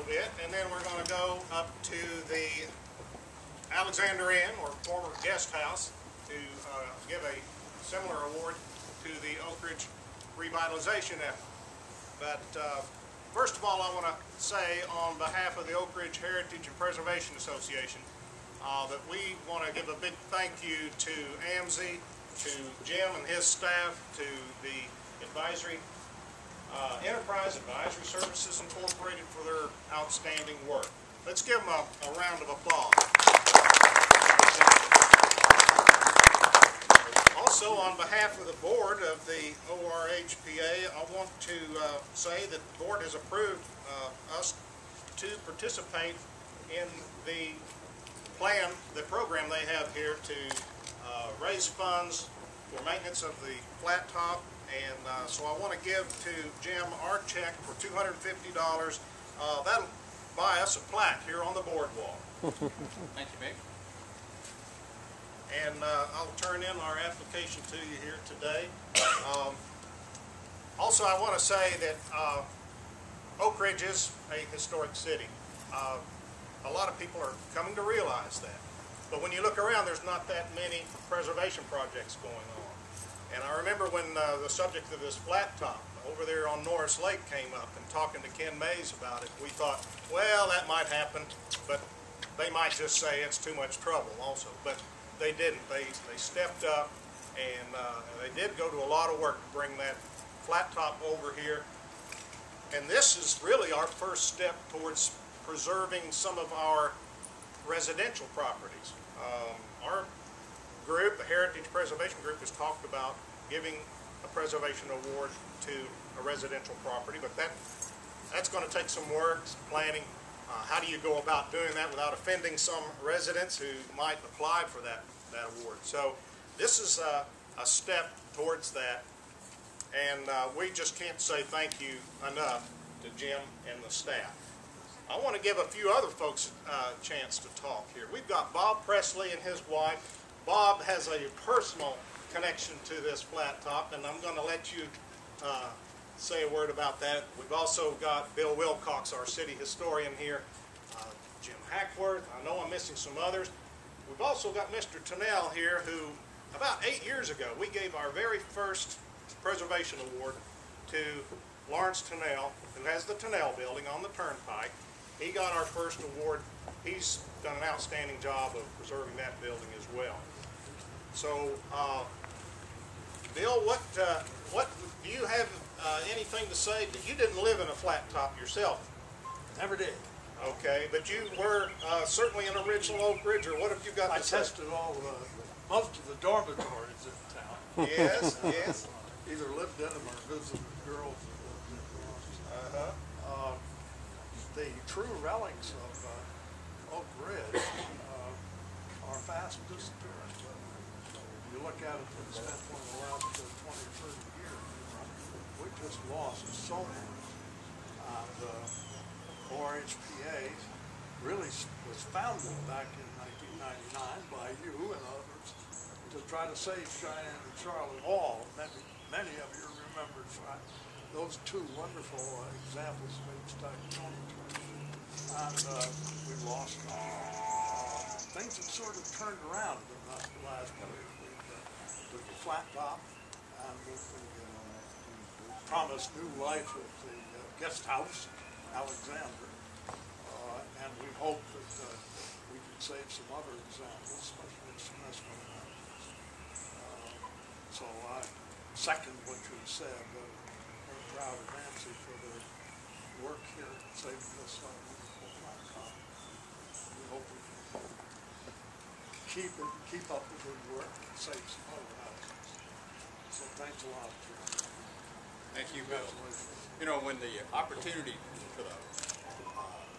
little bit, and then we're going to go up to the Alexander Inn, or former guest house, to give a similar award to the Oak Ridge revitalization effort. But first of all, I want to say on behalf of the Oak Ridge Heritage and Preservation Association that we want to give a big thank you to AMSE, to Jim and his staff, to the advisory Enterprise Advisory Services Incorporated for their outstanding work. Let's give them a round of applause. Also, on behalf of the board of the ORHPA, I want to say that the board has approved us to participate in the program they have here to raise funds for maintenance of the flat top. And so I want to give to Jim our check for $250. That'll buy us a plaque here on the boardwalk. Thank you, Mick. And I'll turn in our application to you here today. Also, I want to say that Oak Ridge is a historic city. A lot of people are coming to realize that. But when you look around, there's not that many preservation projects going on. And I remember when the subject of this flat top over there on Norris Lake came up, and talking to Ken Mays about it, we thought, well, that might happen, but they might just say it's too much trouble also. But they didn't. They stepped up, and they did go to a lot of work to bring that flat top over here. And this is really our first step towards preserving some of our residential properties. Our group, the Heritage Preservation Group, has talked about giving a preservation award to a residential property, but that's going to take some work, some planning. How do you go about doing that without offending some residents who might apply for that award? So this is a step towards that, and we just can't say thank you enough to Jim and the staff. I want to give a few other folks a chance to talk here. We've got Bob Presley and his wife. Bob has a personal connection to this flat top, and I'm going to let you say a word about that. We've also got Bill Wilcox, our city historian here, Jim Hackworth. I know I'm missing some others. We've also got Mr. Tennell here, who about 8 years ago we gave our very first preservation award to Lawrence Tennell, who has the Tennell building on the Turnpike. He got our first award. He's done an outstanding job of preserving that building as well. So, Bill, what do you have anything to say? You didn't live in a flat top yourself. Never did. Okay, but you were certainly an original Oak Ridger. What have you got to say? I tested most of the dormitories in town. Yes, yes. Either lived in them or visited girls that lived in them. The true relics of Oak Ridge are fast disappearing. You look at it from the standpoint of the last 20 or 30 years, we just lost so much. And ORHPA really was founded back in 1999 by you and others to try to save Cheyenne and Charlotte Hall. Many of you remember those two wonderful examples of age-type dormitories. And we lost things that sort of turned around in the last year with the flat top and with the promised new life of the guest house, Alexander. And we hope that we can save some other examples, especially some Eskimo houses. So I second what you said. We're proud of AMSE for their work here in saving this wonderful flat top. We hope we can keep up the good work and save some other houses. So thanks a lot, Jim. Thank you, Bill. You know, when the opportunity for the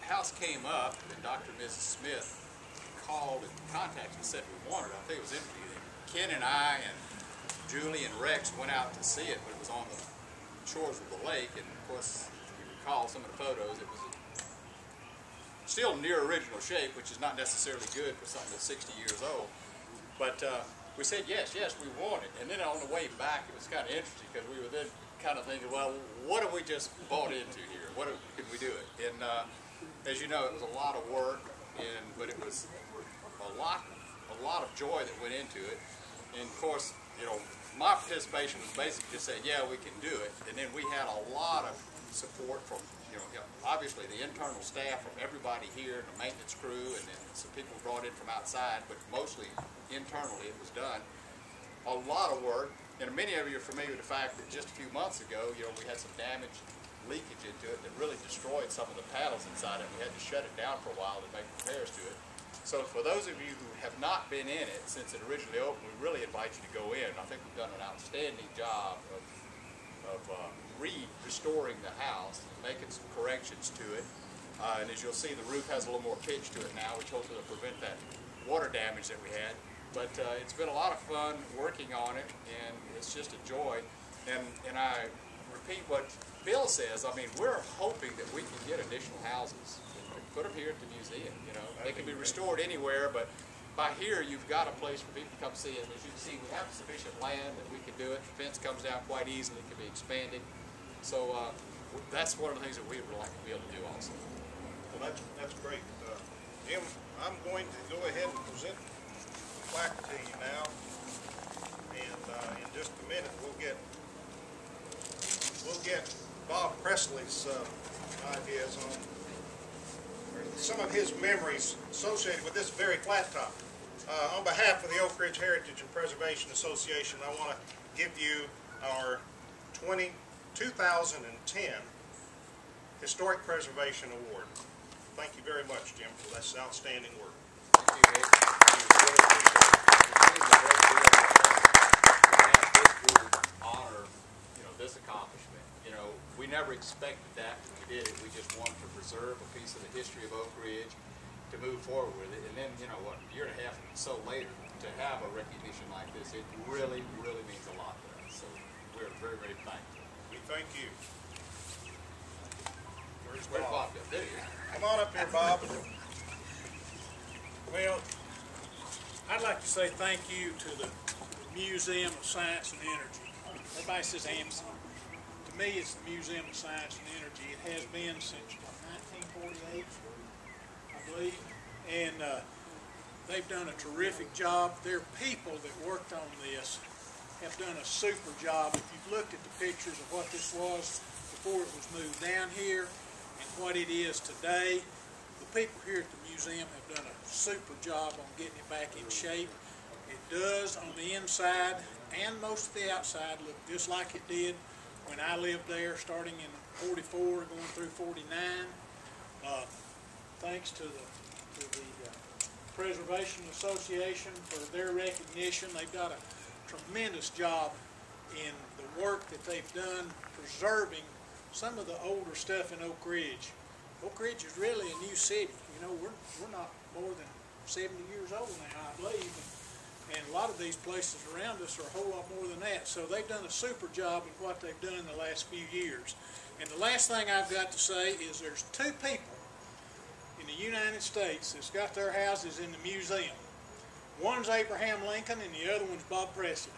house came up, and Dr. and Mrs. Smith called and contacted and said we wanted it, I think it was empty. Ken and I and Julie and Rex went out to see it, but it was on the shores of the lake, and of course, if you recall some of the photos, it was still near original shape, which is not necessarily good for something that's 60 years old. But we said yes, we want it. And then on the way back, it was kind of interesting because we were then kind of thinking, well, what have we just bought into here? What could we do it? And as you know, it was a lot of work, but it was a lot of joy that went into it. And of course, you know, my participation was basically just saying, yeah, we can do it. And then we had a lot of support from, you know, obviously the internal staff, from everybody here, and the maintenance crew, and then some people brought in from outside, but mostly internally it was done. A lot of work, and many of you are familiar with the fact that just a few months ago, you know, we had some damage, leakage into it that really destroyed some of the panels inside it. We had to shut it down for a while to make repairs to it. So for those of you who have not been in it since it originally opened, we really invite you to go in. I think we've done an outstanding job of restoring the house, making some corrections to it. And as you'll see, the roof has a little more pitch to it now, which hopefully will prevent that water damage that we had. But it's been a lot of fun working on it, and it's just a joy. And I repeat what Bill says. I mean, we're hoping that we can get additional houses. Put them here at the museum, you know. They can be restored anywhere, but by here you've got a place for people to come see it. As you can see, we have sufficient land that we can do it. The fence comes down quite easily, it can be expanded. So that's one of the things that we would like to be able to do also. Well, that's great. Jim, I'm going to go ahead and present the plaque to you now, and in just a minute we'll get Bob Presley's ideas on some of his memories associated with this very flat top. On behalf of the Oak Ridge Heritage and Preservation Association, I want to give you our 2010 Historic Preservation Award. Thank you very much, Jim, for this outstanding work. Thank you, Nick. This would honor, you know, this accomplishment. You know, we never expected that when we did it. We just wanted to preserve a piece of the history of Oak Ridge, to move forward with it. And then, you know, what, a year and a half or so later, to have a recognition like this, it really, really means a lot to us. So we're very, very thankful. We thank you. Where's Where's Bob? Bob? There you go. Come on up here, Bob. Well, I'd like to say thank you to the Museum of Science and Energy. Everybody says AMSE. To me, it's the Museum of Science and Energy. It has been since 1948, I believe, and they've done a terrific job. Their people that worked on this have done a super job. If you've looked at the pictures of what this was before it was moved down here and what it is today, the people here at the museum have done a super job on getting it back in shape. It does on the inside and most of the outside look just like it did when I lived there, starting in 44, going through 49. Thanks to the Preservation Association for their recognition. They've done a tremendous job in the work that they've done preserving some of the older stuff in Oak Ridge. Oak Ridge is really a new city. You know, we're not more than 70 years old now, I believe. And a lot of these places around us are a whole lot more than that. So they've done a super job of what they've done in the last few years. And the last thing I've got to say is there's two people in the United States that's got their houses in the museum. One's Abraham Lincoln and the other one's Bob Presley.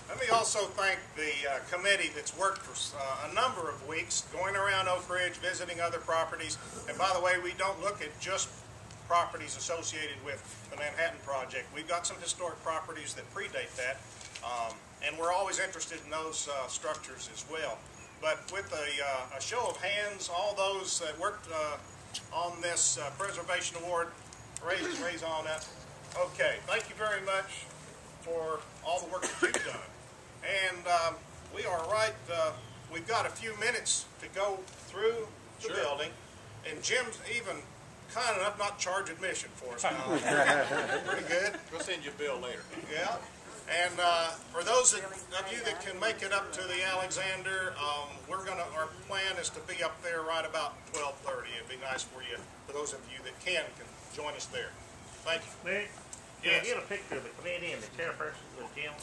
Let me also thank the committee that's worked for a number of weeks, going around Oak Ridge, visiting other properties. And by the way, we don't look at just properties associated with the Manhattan Project. We've got some historic properties that predate that, and we're always interested in those structures as well. But with a show of hands, all those that worked on this Preservation Award, raise on up. Okay, thank you very much for all the work that you've done. And we are right, we've got a few minutes to go through the building, and Jim's even kind enough not to charge admission for us now. Pretty good. We'll send you a bill later. Yeah. And for those of you that can make it up to the Alexander, our plan is to be up there right about 12:30. It'd be nice for you, for those of you that can join us there. Thank you. Nick, can I get a picture of the committee and the chairperson with Jim?